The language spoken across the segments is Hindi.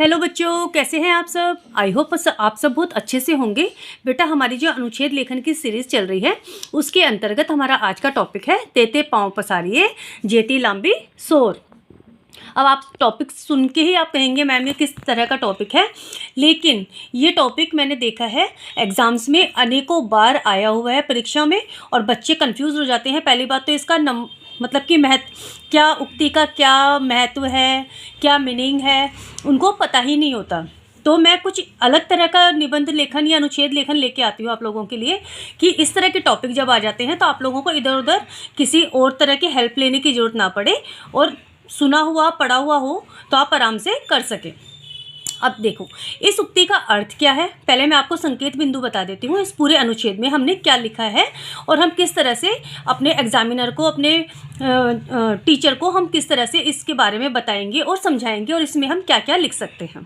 हेलो बच्चों, कैसे हैं आप सब। आई होप आप सब बहुत अच्छे से होंगे। बेटा, हमारी जो अनुच्छेद लेखन की सीरीज़ चल रही है उसके अंतर्गत हमारा आज का टॉपिक है तेते पाँव पसारिए जेती लांबी सोर। अब आप टॉपिक सुन के ही आप कहेंगे मैम ये किस तरह का टॉपिक है, लेकिन ये टॉपिक मैंने देखा है एग्ज़ाम्स में अनेकों बार आया हुआ है परीक्षा में, और बच्चे कंफ्यूज हो जाते हैं। पहली बात तो इसका मतलब कि क्या उक्ति का क्या महत्व है, क्या मीनिंग है, उनको पता ही नहीं होता। तो मैं कुछ अलग तरह का निबंध लेखन या अनुच्छेद लेखन लेके आती हूँ आप लोगों के लिए कि इस तरह के टॉपिक जब आ जाते हैं तो आप लोगों को इधर उधर किसी और तरह की हेल्प लेने की ज़रूरत ना पड़े, और सुना हुआ पढ़ा हुआ हो तो आप आराम से कर सकें। अब देखो, इस उक्ति का अर्थ क्या है। पहले मैं आपको संकेत बिंदु बता देती हूँ। इस पूरे अनुच्छेद में हमने क्या लिखा है और हम किस तरह से अपने एग्जामिनर को, अपने टीचर को हम किस तरह से इसके बारे में बताएंगे और समझाएंगे, और इसमें हम क्या क्या लिख सकते हैं।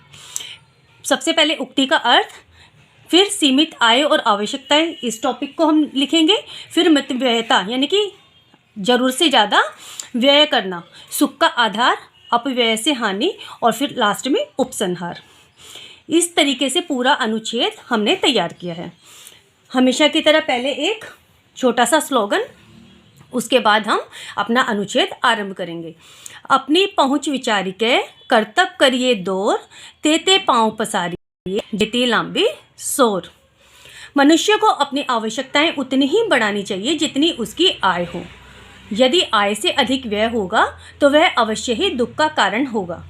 सबसे पहले उक्ति का अर्थ, फिर सीमित आय और आवश्यकताएं, इस टॉपिक को हम लिखेंगे। फिर मितव्ययता यानी कि जरूर से ज़्यादा व्यय करना, सुख का आधार, अपव्यय से हानि, और फिर लास्ट में उपसंहार। इस तरीके से पूरा अनुच्छेद हमने तैयार किया है। हमेशा की तरह पहले एक छोटा सा स्लोगन, उसके बाद हम अपना अनुच्छेद आरंभ करेंगे। अपनी पहुँच विचारिके कर्तव्य करिए दौर, तेते पाँव पसारिए जेती लांबी सोर। मनुष्य को अपनी आवश्यकताएं उतनी ही बढ़ानी चाहिए जितनी उसकी आय हो। यदि आय से अधिक व्यय होगा तो वह अवश्य ही दुख का कारण होगा।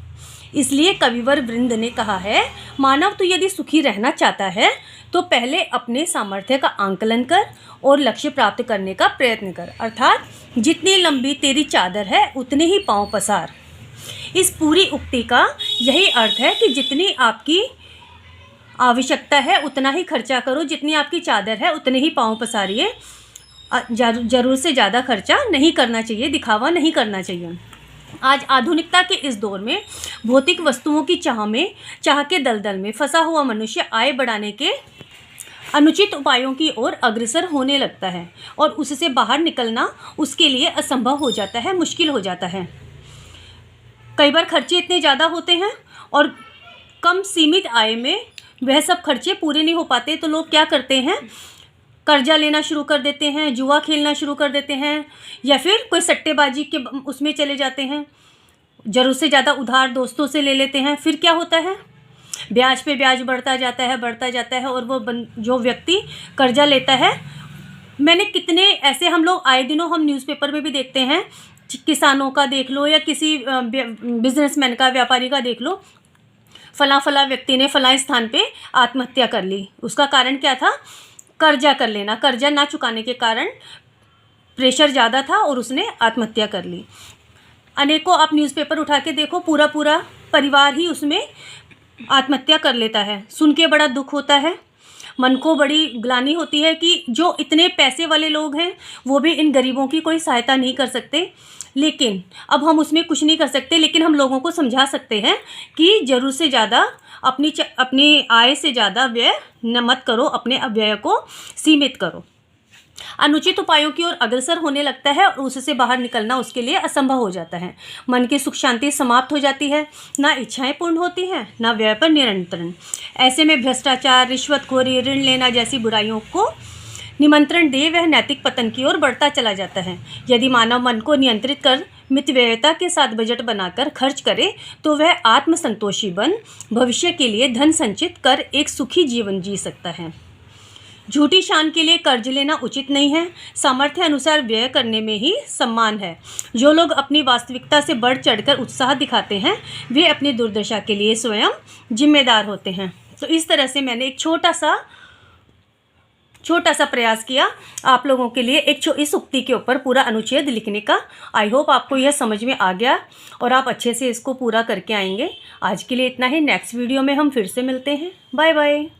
इसलिए कविवर वृंद ने कहा है, मानव तो यदि सुखी रहना चाहता है तो पहले अपने सामर्थ्य का आंकलन कर और लक्ष्य प्राप्त करने का प्रयत्न कर। अर्थात जितनी लंबी तेरी चादर है उतने ही पाँव पसार। इस पूरी उक्ति का यही अर्थ है कि जितनी आपकी आवश्यकता है उतना ही खर्चा करो, जितनी आपकी चादर है उतने ही पाँव पसारिए। जरूर से ज़्यादा खर्चा नहीं करना चाहिए, दिखावा नहीं करना चाहिए। आज आधुनिकता के इस दौर में भौतिक वस्तुओं की चाह के दलदल में फंसा हुआ मनुष्य आय बढ़ाने के अनुचित उपायों की ओर अग्रसर होने लगता है, और उससे बाहर निकलना उसके लिए असंभव हो जाता है, मुश्किल हो जाता है। कई बार खर्चे इतने ज़्यादा होते हैं और कम सीमित आय में वह सब खर्चे पूरे नहीं हो पाते, तो लोग क्या करते हैं, कर्जा लेना शुरू कर देते हैं, जुआ खेलना शुरू कर देते हैं, या फिर कोई सट्टेबाजी के उसमें चले जाते हैं। ज़रूरत से ज़्यादा उधार दोस्तों से ले लेते हैं। फिर क्या होता है, ब्याज पे ब्याज बढ़ता जाता है, और वो जो व्यक्ति कर्जा लेता है, मैंने कितने ऐसे हम लोग आए दिनों हम न्यूज़पेपर में भी देखते हैं, किसानों का देख लो या किसी बिजनेसमैन का, व्यापारी का देख लो, फला व्यक्ति ने फला स्थान पे आत्महत्या कर ली। उसका कारण क्या था, कर्जा कर लेना। कर्जा ना चुकाने के कारण प्रेशर ज़्यादा था और उसने आत्महत्या कर ली। अनेकों आप न्यूज़पेपर उठा के देखो, पूरा परिवार ही उसमें आत्महत्या कर लेता है। सुन के बड़ा दुख होता है, मन को बड़ी ग्लानि होती है कि जो इतने पैसे वाले लोग हैं वो भी इन गरीबों की कोई सहायता नहीं कर सकते। लेकिन अब हम उसमें कुछ नहीं कर सकते, लेकिन हम लोगों को समझा सकते हैं कि ज़रूर से ज़्यादा अपनी आय से ज़्यादा व्यय न मत करो, अपने व्यय को सीमित करो। अनुचित उपायों की ओर अग्रसर होने लगता है और उससे बाहर निकलना उसके लिए असंभव हो जाता है। मन की सुख शांति समाप्त हो जाती है, ना इच्छाएं पूर्ण होती हैं, ना व्यय पर नियंत्रण। ऐसे में भ्रष्टाचार, रिश्वतखोरी, ऋण लेना जैसी बुराइयों को निमंत्रण दे वह नैतिक पतन की ओर बढ़ता चला जाता है। यदि मानव मन को नियंत्रित कर मितव्ययता के साथ बजट बनाकर खर्च करे तो वह आत्मसंतोषी बन भविष्य के लिए धन संचित कर एक सुखी जीवन जी सकता है। झूठी शान के लिए कर्ज लेना उचित नहीं है। सामर्थ्य अनुसार व्यय करने में ही सम्मान है। जो लोग अपनी वास्तविकता से बढ़ चढ़कर उत्साह दिखाते हैं वे अपनी दुर्दशा के लिए स्वयं जिम्मेदार होते हैं। तो इस तरह से मैंने एक छोटा सा प्रयास किया आप लोगों के लिए इस उक्ति के ऊपर पूरा अनुच्छेद लिखने का। आई होप आपको यह समझ में आ गया और आप अच्छे से इसको पूरा करके आएंगे। आज के लिए इतना ही। नेक्स्ट वीडियो में हम फिर से मिलते हैं। Bye bye.